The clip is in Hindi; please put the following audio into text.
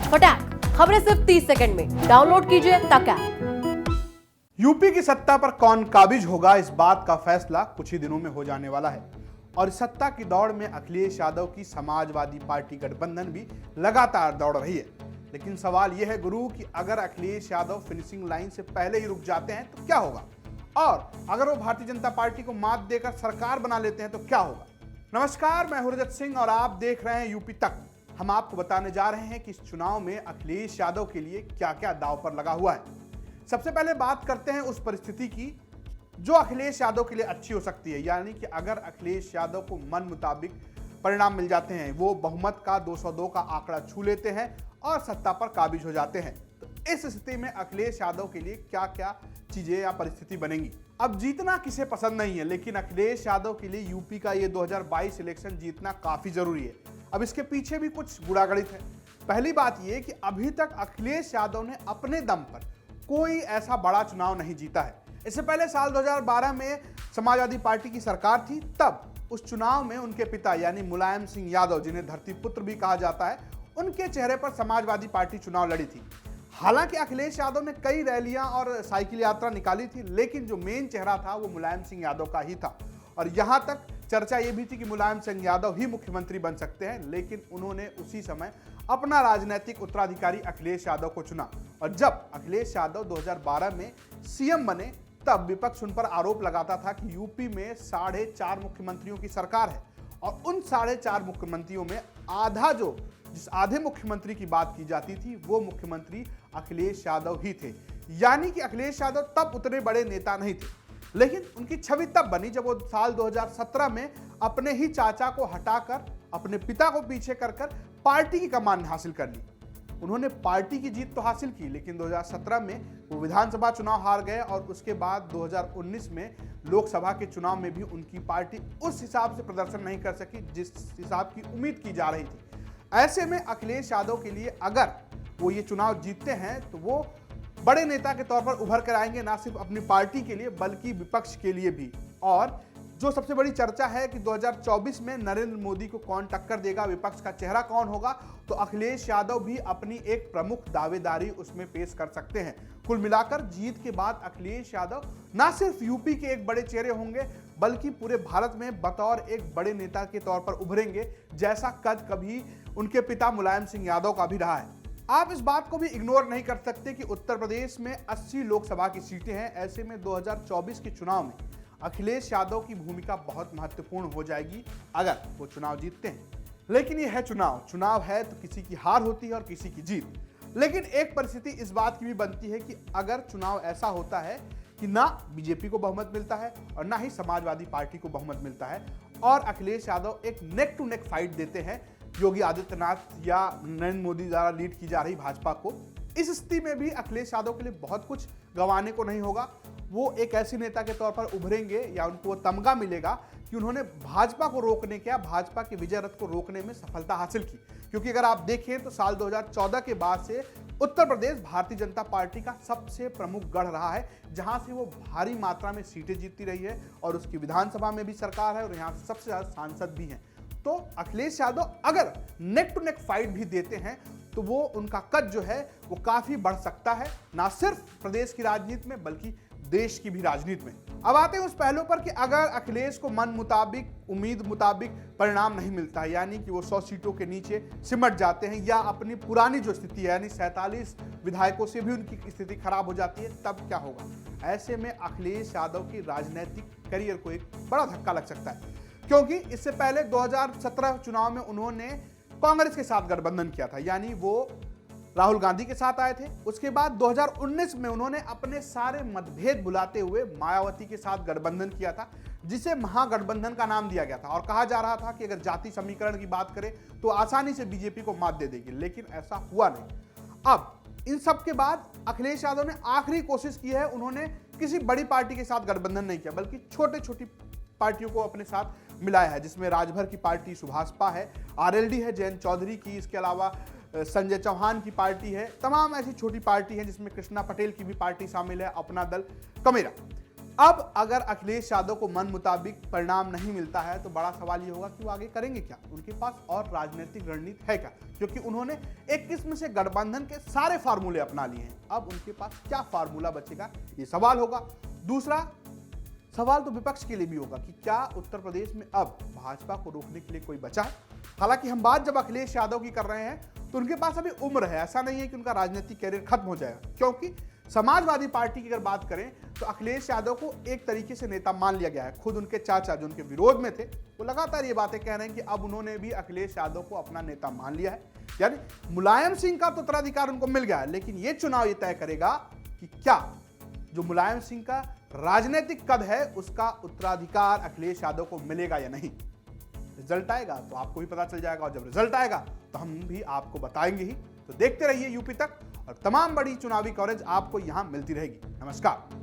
फटाक खबरें सिर्फ 30 सेकंड में। डाउनलोड कीजिए तक ऐप। यूपी की सत्ता पर कौन काबिज होगा, इस बात का फैसला कुछ ही दिनों में हो जाने वाला है। और सत्ता की दौड़ में अखिलेश यादव की समाजवादी पार्टी गठबंधन भी लगातार दौड़ रही है। लेकिन सवाल यह है गुरु कि अगर अखिलेश यादव फिनिशिंग लाइन से पहले ही रुक जाते हैं तो क्या होगा, और अगर वो भारतीय जनता पार्टी को मात देकर सरकार बना लेते हैं तो क्या होगा। नमस्कार, मैं हूं रजत सिंह और आप देख रहे हैं यूपी तक। हम आपको बताने जा रहे हैं कि इस चुनाव में अखिलेश यादव के लिए क्या क्या दांव पर लगा हुआ है। सबसे पहले बात करते हैं उस परिस्थिति की जो अखिलेश यादव के लिए अच्छी हो सकती है, यानी कि अगर अखिलेश यादव को मन मुताबिक परिणाम मिल जाते हैं, वो बहुमत का 202 का आंकड़ा छू लेते हैं और सत्ता पर काबिज हो जाते हैं, तो इस स्थिति में अखिलेश यादव के लिए क्या क्या चीजें या परिस्थिति बनेंगी। अब जीतना किसे पसंद नहीं है, लेकिन अखिलेश यादव के लिए यूपी का ये 2022 इलेक्शन जीतना काफी जरूरी है। अब इसके पीछे भी कुछ गुणागणित है। पहली बात यह कि अभी तक अखिलेश यादव ने अपने दम पर कोई ऐसा बड़ा चुनाव नहीं जीता है। इससे पहले साल 2012 में समाजवादी पार्टी की सरकार थी, तब उस चुनाव में उनके पिता यानी मुलायम सिंह यादव, जिन्हें धरती पुत्र भी कहा जाता है, उनके चेहरे पर समाजवादी पार्टी चुनाव लड़ी थी। हालांकि अखिलेश यादव ने कई रैलियां और साइकिल यात्रा निकाली थी, लेकिन जो मेन चेहरा था वो मुलायम सिंह यादव का ही था। और यहां तक चर्चा ये भी थी कि मुलायम सिंह यादव ही मुख्यमंत्री बन सकते हैं, लेकिन उन्होंने उसी समय अपना राजनीतिक उत्तराधिकारी अखिलेश यादव को चुना। और जब अखिलेश यादव 2012 में सीएम बने, तब विपक्ष उन पर आरोप लगाता था कि यूपी में 4.5 मुख्यमंत्रियों की सरकार है, और उन 4.5 मुख्यमंत्रियों में जिस आधे मुख्यमंत्री की बात की जाती थी वो मुख्यमंत्री अखिलेश यादव ही थे। यानी कि अखिलेश यादव तब उतने बड़े नेता नहीं थे, लेकिन उनकी छवि तब बनी जब वो साल 2017 में अपने ही चाचा को हटाकर अपने पिता को पीछे कर पार्टी की कमान हासिल कर ली। उन्होंने पार्टी की जीत तो हासिल की, लेकिन 2017 में वो विधानसभा चुनाव हार गए, और उसके बाद 2019 में लोकसभा के चुनाव में भी उनकी पार्टी उस हिसाब से प्रदर्शन नहीं कर सकी जिस हिसाब की उम्मीद की जा रही थी। ऐसे में अखिलेश यादव के लिए अगर वो ये चुनाव जीतते हैं तो वो बड़े नेता के तौर पर उभर कर आएंगे, ना सिर्फ अपनी पार्टी के लिए बल्कि विपक्ष के लिए भी। और जो सबसे बड़ी चर्चा है कि 2024 में नरेंद्र मोदी को कौन टक्कर देगा, विपक्ष का चेहरा कौन होगा, तो अखिलेश यादव भी अपनी एक प्रमुख दावेदारी उसमें पेश कर सकते हैं। कुल मिलाकर जीत के बाद अखिलेश यादव ना सिर्फ यूपी के एक बड़े चेहरे होंगे, बल्कि पूरे भारत में बतौर एक बड़े नेता के तौर पर उभरेंगे, जैसा कद कभी उनके पिता मुलायम सिंह यादव का भी रहा है। आप इस बात को भी इग्नोर नहीं कर सकते कि उत्तर प्रदेश में 80 लोकसभा की सीटें हैं। ऐसे में 2024 के चुनाव में अखिलेश यादव की भूमिका बहुत महत्वपूर्ण हो जाएगी अगर वो चुनाव जीतते हैं। लेकिन ये है चुनाव है तो किसी की हार होती है और किसी की जीत। लेकिन एक परिस्थिति इस बात की भी बनती है कि अगर चुनाव ऐसा होता है कि ना बीजेपी को बहुमत मिलता है और ना ही समाजवादी पार्टी को बहुमत मिलता है, और अखिलेश यादव एक नेक टू नेक फाइट देते हैं योगी आदित्यनाथ या नरेंद्र मोदी द्वारा लीड की जा रही भाजपा को, इस स्थिति में भी अखिलेश यादव के लिए बहुत कुछ गंवाने को नहीं होगा। वो एक ऐसे नेता के तौर पर उभरेंगे या उनको तमगा मिलेगा कि उन्होंने भाजपा को रोकने के, भाजपा के विजय रथ को रोकने में सफलता हासिल की। क्योंकि अगर आप देखें तो साल 2014 के बाद से उत्तर प्रदेश भारतीय जनता पार्टी का सबसे प्रमुख गढ़ रहा है, जहां से वो भारी मात्रा में सीटें जीतती रही है, और उसकी विधानसभा में भी सरकार है और यहाँ सबसे ज्यादा सांसद भी हैं। तो अखिलेश यादव अगर नेक टू नेक फाइट भी देते हैं तो वो उनका कद जो है वो काफी बढ़ सकता है, ना सिर्फ प्रदेश की राजनीति में बल्कि देश की भी राजनीति में। अब आते हैं उस पहलू पर कि अगर अखिलेश को मन मुताबिक, उम्मीद मुताबिक परिणाम नहीं मिलता है, यानी कि वो 100 सीटों के नीचे सिमट जाते हैं, या अपनी पुरानी जो स्थिति है यानी 47 विधायकों से भी उनकी स्थिति खराब हो जाती है, तब क्या होगा। ऐसे में अखिलेश यादव की राजनीतिक करियर को एक बड़ा धक्का लग सकता है, क्योंकि इससे पहले 2017 चुनाव में उन्होंने कांग्रेस के साथ गठबंधन किया था, यानी वो राहुल गांधी के साथ आए थे। उसके बाद 2019 में उन्होंने अपने सारे मतभेद भुलाते हुए मायावती के साथ गठबंधन किया था, जिसे महागठबंधन का नाम दिया गया था, और कहा जा रहा था कि अगर जाति समीकरण की बात करें तो आसानी से बीजेपी को मात दे देगी, लेकिन ऐसा हुआ नहीं। अब इन सब के बाद अखिलेश यादव ने आखिरी कोशिश की है, उन्होंने किसी बड़ी पार्टी के साथ गठबंधन नहीं किया, बल्कि छोटे छोटी पार्टियों को अपने साथ मिलाया है, जिसमें राजभर की पार्टी सुभाषपा है, आरएलडी है जयंत चौधरी की, इसके अलावा संजय चौहान की पार्टी है, तमाम ऐसी छोटी पार्टी है जिसमें कृष्णा पटेल की भी पार्टी शामिल है, अपना दल कमेरा। अब अगर अखिलेश यादव को मन मुताबिक परिणाम नहीं मिलता है तो बड़ा सवाल ये होगा कि वो आगे करेंगे क्या। उनके पास और राजनीतिक रणनीति है क्या, क्योंकि उन्होंने एक किस्म से गठबंधन के सारे फार्मूले अपना लिए हैं। अब उनके पास क्या फार्मूला बचेगा, ये सवाल होगा। दूसरा सवाल तो विपक्ष के लिए भी होगा कि क्या उत्तर प्रदेश में अब भाजपा को रोकने के लिए कोई बचा है। हालांकि हम बात जब अखिलेश यादव की कर रहे हैं तो उनके पास अभी उम्र है, ऐसा नहीं है कि उनका राजनीतिक कैरियर खत्म हो जाएगा। क्योंकि समाजवादी पार्टी की अगर बात करें तो अखिलेश यादव को एक तरीके से नेता मान लिया गया है। खुद उनके चाचा जो उनके विरोध में थे वो लगातार ये बातें कह रहे हैं कि अब उन्होंने भी अखिलेश यादव को अपना नेता मान लिया है। यानी मुलायम सिंह का तो उत्तराधिकार उनको मिल गया है, लेकिन ये चुनाव ये तय करेगा कि क्या जो मुलायम सिंह का राजनीतिक कद है उसका उत्तराधिकार अखिलेश यादव को मिलेगा या नहीं। रिजल्ट आएगा तो आपको भी पता चल जाएगा, और जब रिजल्ट आएगा तो हम भी आपको बताएंगे ही। तो देखते रहिए यूपी तक, और तमाम बड़ी चुनावी कवरेज आपको यहां मिलती रहेगी। नमस्कार।